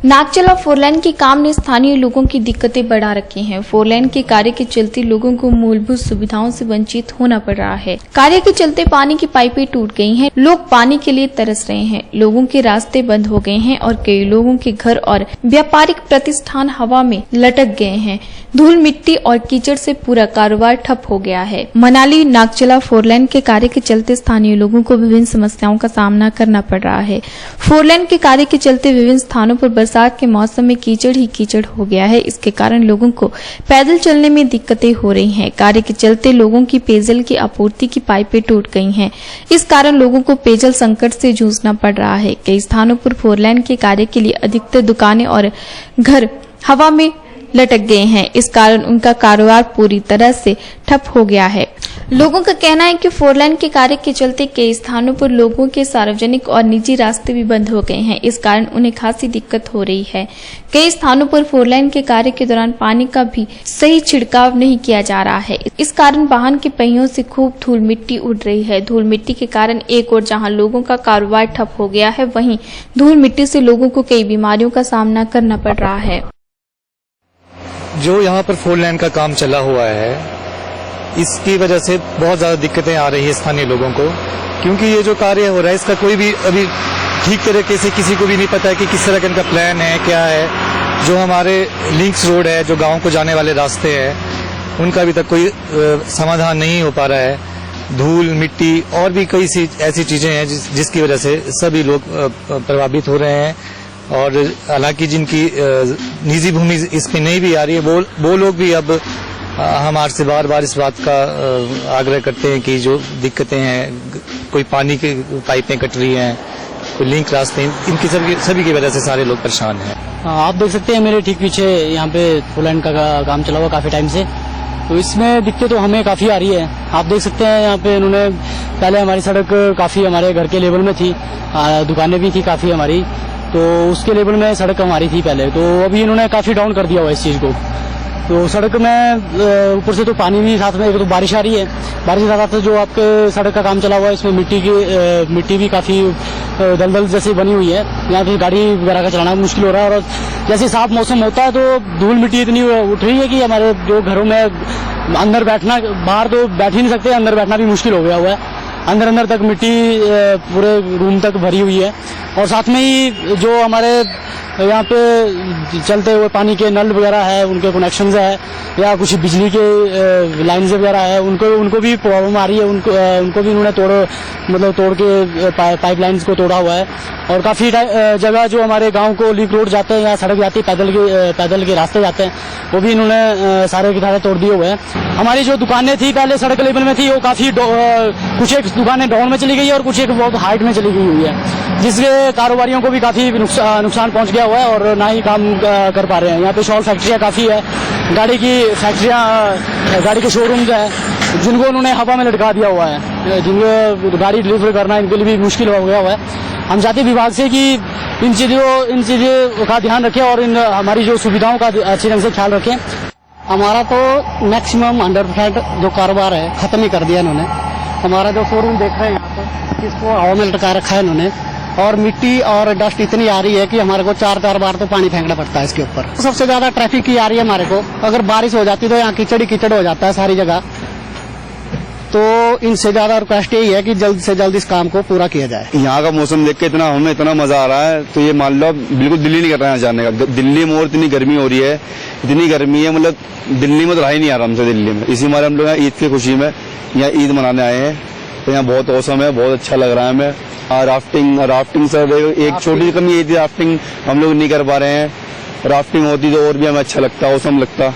Nagchala four lane के काम ने स्थानीय लोगों की दिक्कतें बढ़ा रखी हैं। फोरलेन के कार्य के चलते लोगों को मूलभूत सुविधाओं से वंचित होना पड़ रहा है। कार्य के चलते पानी की पाइपें टूट गई हैं, लोग पानी के लिए तरस रहे हैं, लोगों के रास्ते बंद हो गए हैं और कई लोगों के घर और व्यापारिक प्रतिष्ठान हवा में लटक गए हैं। धूल मिट्टी और कीचड़ से पूरा कारोबार ठप हो गया है। मनाली नागचला फोरलेन के कार्य के चलते स्थानीय लोगों को विभिन्न समस्याओं का सामना करना पड़ रहा है। फोरलेन के कार्य के चलते विभिन्न स्थानों पर बरसात के मौसम में कीचड़ ही कीचड़ हो गया है। इसके कारण लोगों को पैदल चलने में दिक्कतें हो रही हैं। कार्य के चलते लोगों की पेयजल की आपूर्ति की पाइपें टूट गई हैं। इस कारण लोगों को पेयजल संकट से जूझना पड़ रहा है। कई स्थानों पर फोरलेन के कार्य के लिए अधिकतर दुकानें और घर हवा में लटक गए हैं। इस कारण उनका कारोबार पूरी तरह से ठप हो गया है। लोगों का कहना है कि फोरलेन के कार्य के चलते कई स्थानों पर लोगों के सार्वजनिक और निजी रास्ते भी बंद हो गए हैं। इस कारण उन्हें खासी दिक्कत हो रही है। कई स्थानों पर फोरलेन के कार्य के दौरान पानी का भी सही छिड़काव नहीं किया जा रहा है। इस कारण वाहन के पहियों से खूब धूल मिट्टी उड़ रही है। धूल मिट्टी के कारण एक और जहां लोगों का कारोबार ठप हो गया है, वहीं धूल मिट्टी से लोगों को कई बीमारियों का सामना करना पड़ रहा है। जो यहाँ पर फोरलेन का काम चला हुआ है, इसकी वजह से बहुत ज़्यादा दिक्कतें आ रही है स्थानीय लोगों को, क्योंकि ये जो कार्य हो रहा है इसका कोई भी अभी ठीक तरीके से किसी को भी नहीं पता है कि किस तरह का इनका प्लान है, क्या है। जो हमारे लिंक्स रोड है, जो गांव को जाने वाले रास्ते हैं, उनका अभी तक कोई समाधान नहीं हो पा रहा है। धूल मिट्टी और भी कई ऐसी चीज़ें हैं जिसकी वजह से सभी लोग प्रभावित हो रहे हैं। और हालांकि जिनकी निजी भूमि इसमें नहीं भी आ रही है, वो लोग भी अब हमारे से बार बार इस बात का आग्रह करते हैं कि जो दिक्कतें हैं, कोई पानी की पाइपें कट रही हैं, कोई लिंक रास्ते, इनकी सभी की वजह से सारे लोग परेशान हैं। आप देख सकते हैं मेरे ठीक पीछे यहाँ पे फोरलेन का काम चला हुआ काफी टाइम से, तो इसमें दिक्कत तो हमें काफी आ रही है। आप देख सकते हैं यहाँ पे इन्होंने पहले हमारी सड़क काफी हमारे घर के लेवल में थी, दुकानें भी थी काफी हमारी, तो उसके लेवल में सड़क हमारी थी पहले, तो अभी इन्होंने काफी डाउन कर दिया हुआ इस चीज को। तो सड़क में ऊपर से तो पानी भी साथ में, एक तो बारिश आ रही है, बारिश के साथ जो आपके सड़क का काम चला हुआ है इसमें मिट्टी भी काफी दलदल जैसी बनी हुई है। यहाँ पे गाड़ी वगैरह का चलाना मुश्किल हो रहा है। और जैसे साफ मौसम होता है तो धूल मिट्टी इतनी उठ रही है कि हमारे जो घरों में अंदर बैठना, बाहर तो बैठ ही नहीं सकते, अंदर बैठना भी मुश्किल हो गया हुआ है। अंदर तक मिट्टी पूरे रूम तक भरी हुई है। और साथ में ही जो हमारे यहाँ पे चलते हुए पानी के नल वगैरह है, उनके कनेक्शंस है, या कुछ बिजली के लाइन्स वगैरह है, उनको भी प्रॉब्लम आ रही है। उनको भी उन्होंने तोड़ के पाइप लाइन्स को तोड़ा हुआ है। और काफी जगह जो हमारे गांव को लिंक रोड जाते हैं या सड़क जाती है, पैदल के रास्ते जाते हैं, वो भी इन्होंने सारे के सारे तोड़ दिए हुए हैं। हमारी जो दुकानें थी पहले सड़क लेवल में थी, वो काफी कुछ एक दुकानें डाउन में चली गई है और कुछ एक बहुत हाइट में चली गई हुई है, जिसके कारोबारियों को भी काफी नुकसान पहुंच गया हुआ है और ना ही काम कर पा रहे हैं। यहाँ पे शॉल फैक्ट्रियाँ काफी है, गाड़ी की फैक्ट्रियाँ, गाड़ी के शोरूम्स है, जिनको उन्होंने हवा में लटका दिया हुआ है, जिनको गाड़ी डिलीवर करना इनके लिए भी मुश्किल हो गया हुआ है। हम चाहते विभाग से कि इन चीजों का ध्यान रखें और हमारी जो सुविधाओं का अच्छे ढंग से ख्याल रखें। हमारा तो मैक्सिमम 100% जो कारोबार है खत्म ही कर दिया इन्होंने। हमारा जो शोरूम देख रहे हैं यहाँ पर, इसको हवा में लटका रखा है इन्होंने, और मिट्टी और डस्ट इतनी आ रही है कि हमारे को 4 बार तो पानी फेंकना पड़ता है इसके ऊपर। सबसे ज्यादा ट्रैफिक की आ रही है हमारे को। अगर बारिश हो जाती तो यहाँ कीचड़ ही कीचड़ हो जाता है सारी जगह। तो इनसे ज्यादा रिक्वेस्ट यही है कि जल्द से जल्द इस काम को पूरा किया जाए। यहाँ का मौसम देख के हमें इतना मजा आ रहा है, तो ये मान लो बिल्कुल दिल्ली नहीं कर रहा है जाने का। दिल्ली में और इतनी गर्मी हो रही है, इतनी गर्मी है, मतलब दिल्ली में तो रहा ही नहीं आ रहा हमसे दिल्ली में। इसी मारे हम लोग ईद की खुशी में यहाँ ईद मनाने आए हैं। तो यहाँ बहुत औसम है, बहुत अच्छा लग रहा है हमें। राफ्टिंग सर एक छोटी कमी ये थी, राफ्टिंग हम लोग नहीं कर पा रहे हैं। राफ्टिंग होती तो और भी हमें अच्छा लगता, औसम लगता।